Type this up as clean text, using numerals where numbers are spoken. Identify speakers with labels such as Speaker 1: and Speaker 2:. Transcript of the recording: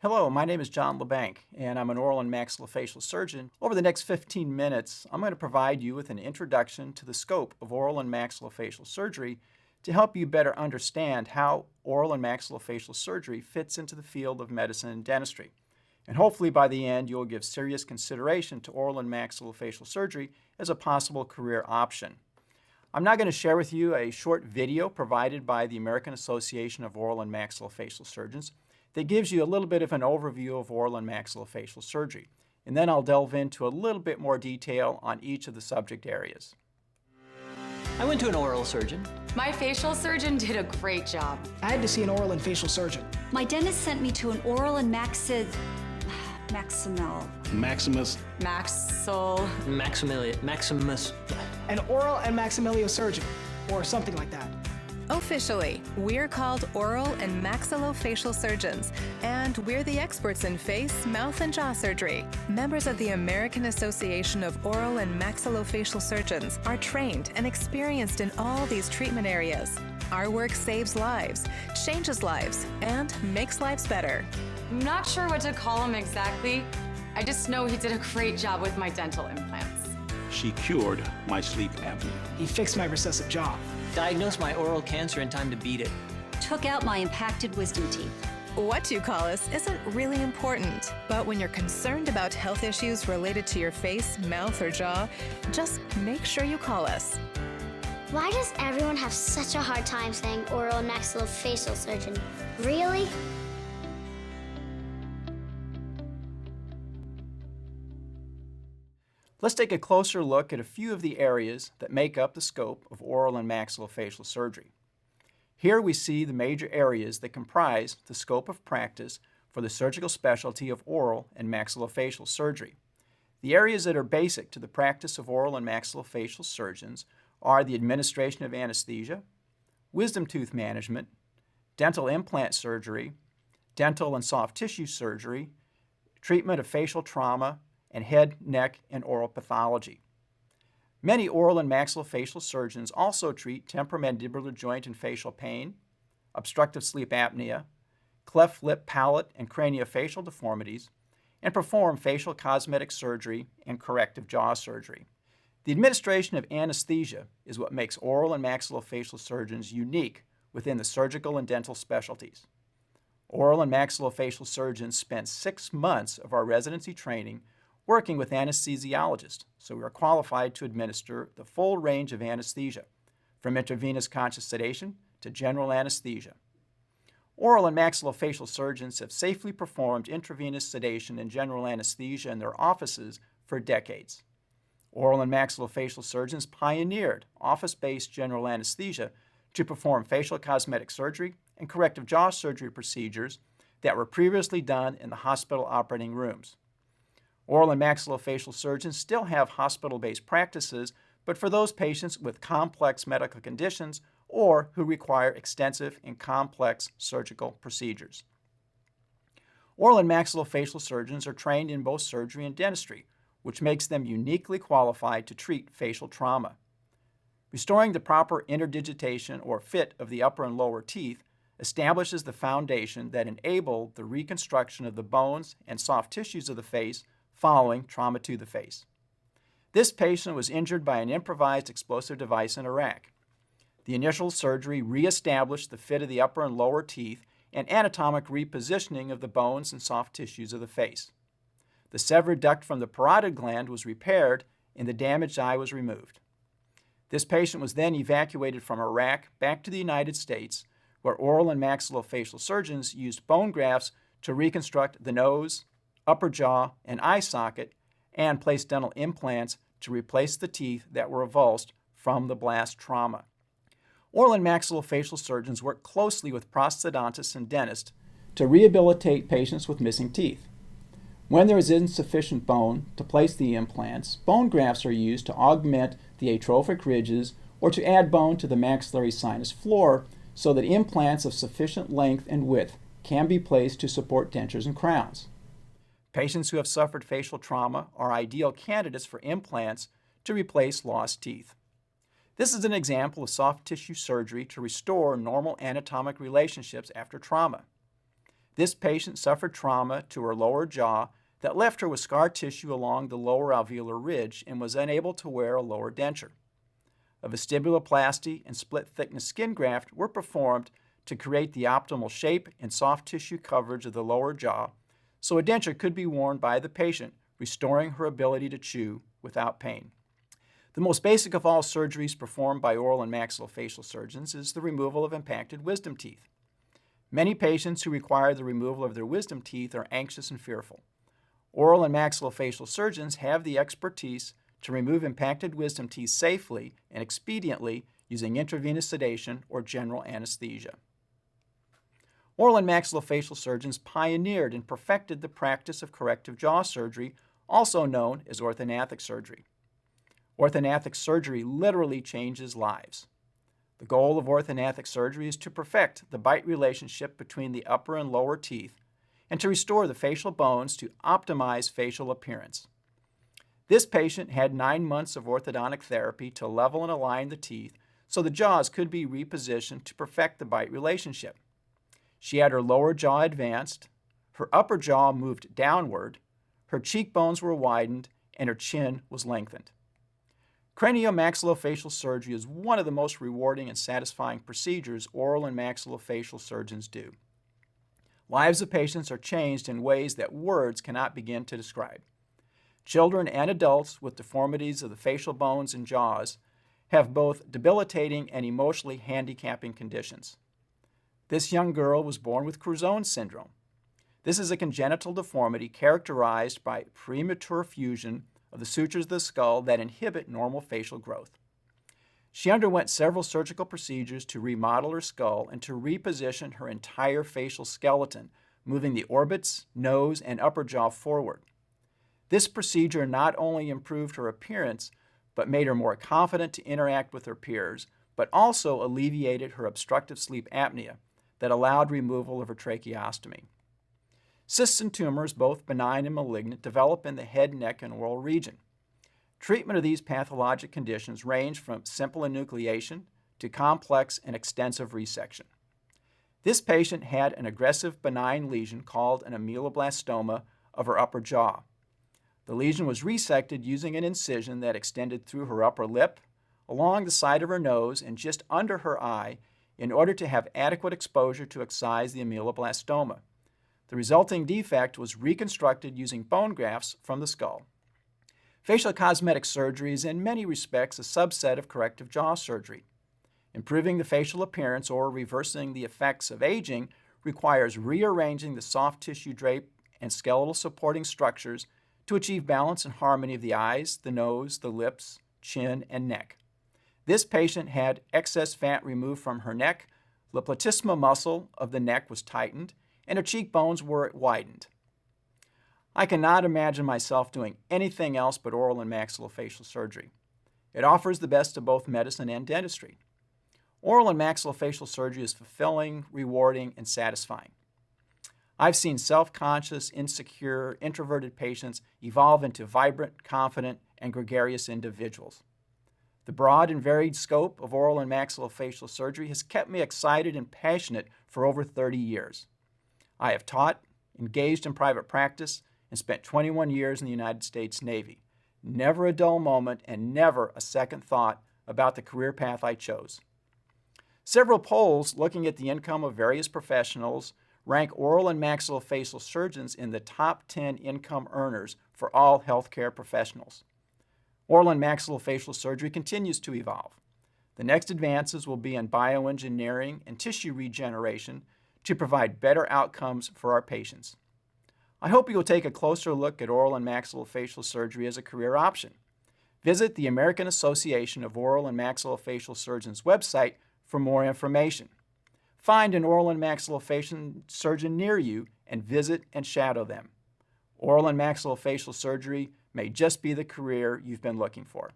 Speaker 1: Hello, my name is John LeBanc, and I'm an oral and maxillofacial surgeon. Over the next 15 minutes, I'm going to provide you with an introduction to the scope of oral and maxillofacial surgery to help you better understand how oral and maxillofacial surgery fits into the field of medicine and dentistry. And hopefully by the end, you'll give serious consideration to oral and maxillofacial surgery as a possible career option. I'm now going to share with you a short video provided by the American Association of Oral and Maxillofacial Surgeons that gives you a little bit of an overview of oral and maxillofacial surgery. And then I'll delve into a little bit more detail on each of the subject areas.
Speaker 2: I went to an oral surgeon.
Speaker 3: My facial surgeon did a great job.
Speaker 4: I had to see an oral and facial surgeon.
Speaker 5: My dentist sent me to an oral and Maximus.
Speaker 4: An oral and maximilio surgeon, or something like that.
Speaker 6: Officially, we're called oral and maxillofacial surgeons, and we're the experts in face, mouth, and jaw surgery. Members of the American Association of Oral and Maxillofacial Surgeons are trained and experienced in all these treatment areas. Our work saves lives, changes lives, and makes lives better.
Speaker 3: I'm not sure what to call him exactly. I just know he did a great job with my dental implants.
Speaker 7: She cured my sleep apnea.
Speaker 4: He fixed my recessive jaw.
Speaker 2: Diagnosed my oral cancer in time to beat it.
Speaker 5: Took out my impacted wisdom teeth.
Speaker 6: What you call us isn't really important, but when you're concerned about health issues related to your face, mouth, or jaw, just make sure you call us.
Speaker 8: Why does everyone have such a hard time saying oral and maxillofacial surgeon? Really?
Speaker 1: Let's take a closer look at a few of the areas that make up the scope of oral and maxillofacial surgery. Here we see the major areas that comprise the scope of practice for the surgical specialty of oral and maxillofacial surgery. The areas that are basic to the practice of oral and maxillofacial surgeons are the administration of anesthesia, wisdom tooth management, dental implant surgery, dental and soft tissue surgery, treatment of facial trauma, and head, neck, and oral pathology. Many oral and maxillofacial surgeons also treat temporomandibular joint and facial pain, obstructive sleep apnea, cleft lip, palate, and craniofacial deformities, and perform facial cosmetic surgery and corrective jaw surgery. The administration of anesthesia is what makes oral and maxillofacial surgeons unique within the surgical and dental specialties. Oral and maxillofacial surgeons spend 6 months of our residency training working with anesthesiologists, so we are qualified to administer the full range of anesthesia, from intravenous conscious sedation to general anesthesia. Oral and maxillofacial surgeons have safely performed intravenous sedation and general anesthesia in their offices for decades. Oral and maxillofacial surgeons pioneered office-based general anesthesia to perform facial cosmetic surgery and corrective jaw surgery procedures that were previously done in the hospital operating rooms. Oral and maxillofacial surgeons still have hospital-based practices, but for those patients with complex medical conditions or who require extensive and complex surgical procedures. Oral and maxillofacial surgeons are trained in both surgery and dentistry, which makes them uniquely qualified to treat facial trauma. Restoring the proper interdigitation or fit of the upper and lower teeth establishes the foundation that enabled the reconstruction of the bones and soft tissues of the face following trauma to the face. This patient was injured by an improvised explosive device in Iraq. The initial surgery reestablished the fit of the upper and lower teeth and anatomic repositioning of the bones and soft tissues of the face. The severed duct from the parotid gland was repaired and the damaged eye was removed. This patient was then evacuated from Iraq back to the United States, where oral and maxillofacial surgeons used bone grafts to reconstruct the nose, upper jaw, and eye socket, and placed dental implants to replace the teeth that were avulsed from the blast trauma. Oral and maxillofacial surgeons work closely with prosthodontists and dentists to rehabilitate patients with missing teeth. When there is insufficient bone to place the implants, bone grafts are used to augment the atrophic ridges or to add bone to the maxillary sinus floor so that implants of sufficient length and width can be placed to support dentures and crowns. Patients who have suffered facial trauma are ideal candidates for implants to replace lost teeth. This is an example of soft tissue surgery to restore normal anatomic relationships after trauma. This patient suffered trauma to her lower jaw that left her with scar tissue along the lower alveolar ridge and was unable to wear a lower denture. A vestibuloplasty and split-thickness skin graft were performed to create the optimal shape and soft tissue coverage of the lower jaw so a denture could be worn by the patient, restoring her ability to chew without pain. The most basic of all surgeries performed by oral and maxillofacial surgeons is the removal of impacted wisdom teeth. Many patients who require the removal of their wisdom teeth are anxious and fearful. Oral and maxillofacial surgeons have the expertise to remove impacted wisdom teeth safely and expediently using intravenous sedation or general anesthesia. Oral and maxillofacial surgeons pioneered and perfected the practice of corrective jaw surgery, also known as orthognathic surgery. Orthognathic surgery literally changes lives. The goal of orthognathic surgery is to perfect the bite relationship between the upper and lower teeth and to restore the facial bones to optimize facial appearance. This patient had 9 months of orthodontic therapy to level and align the teeth so the jaws could be repositioned to perfect the bite relationship. She had her lower jaw advanced, her upper jaw moved downward, her cheekbones were widened, and her chin was lengthened. Craniomaxillofacial surgery is one of the most rewarding and satisfying procedures oral and maxillofacial surgeons do. Lives of patients are changed in ways that words cannot begin to describe. Children and adults with deformities of the facial bones and jaws have both debilitating and emotionally handicapping conditions. This young girl was born with Crouzon syndrome. This is a congenital deformity characterized by premature fusion of the sutures of the skull that inhibit normal facial growth. She underwent several surgical procedures to remodel her skull and to reposition her entire facial skeleton, moving the orbits, nose, and upper jaw forward. This procedure not only improved her appearance, but made her more confident to interact with her peers, but also alleviated her obstructive sleep apnea that allowed removal of her tracheostomy. Cysts and tumors, both benign and malignant, develop in the head, neck, and oral region. Treatment of these pathologic conditions range from simple enucleation to complex and extensive resection. This patient had an aggressive benign lesion called an ameloblastoma of her upper jaw. The lesion was resected using an incision that extended through her upper lip, along the side of her nose, and just under her eye in order to have adequate exposure to excise the ameloblastoma. The resulting defect was reconstructed using bone grafts from the skull. Facial cosmetic surgery is in many respects a subset of corrective jaw surgery. Improving the facial appearance or reversing the effects of aging requires rearranging the soft tissue drape and skeletal supporting structures to achieve balance and harmony of the eyes, the nose, the lips, chin, and neck. This patient had excess fat removed from her neck, the platysma muscle of the neck was tightened, and her cheekbones were widened. I cannot imagine myself doing anything else but oral and maxillofacial surgery. It offers the best of both medicine and dentistry. Oral and maxillofacial surgery is fulfilling, rewarding, and satisfying. I've seen self-conscious, insecure, introverted patients evolve into vibrant, confident, and gregarious individuals. The broad and varied scope of oral and maxillofacial surgery has kept me excited and passionate for over 30 years. I have taught, engaged in private practice, and spent 21 years in the United States Navy. Never a dull moment and never a second thought about the career path I chose. Several polls looking at the income of various professionals rank oral and maxillofacial surgeons in the top 10 income earners for all healthcare professionals. Oral and maxillofacial surgery continues to evolve. The next advances will be in bioengineering and tissue regeneration to provide better outcomes for our patients. I hope you will take a closer look at oral and maxillofacial surgery as a career option. Visit the American Association of Oral and Maxillofacial Surgeons website for more information. Find an oral and maxillofacial surgeon near you and visit and shadow them. Oral and maxillofacial surgery may just be the career you've been looking for.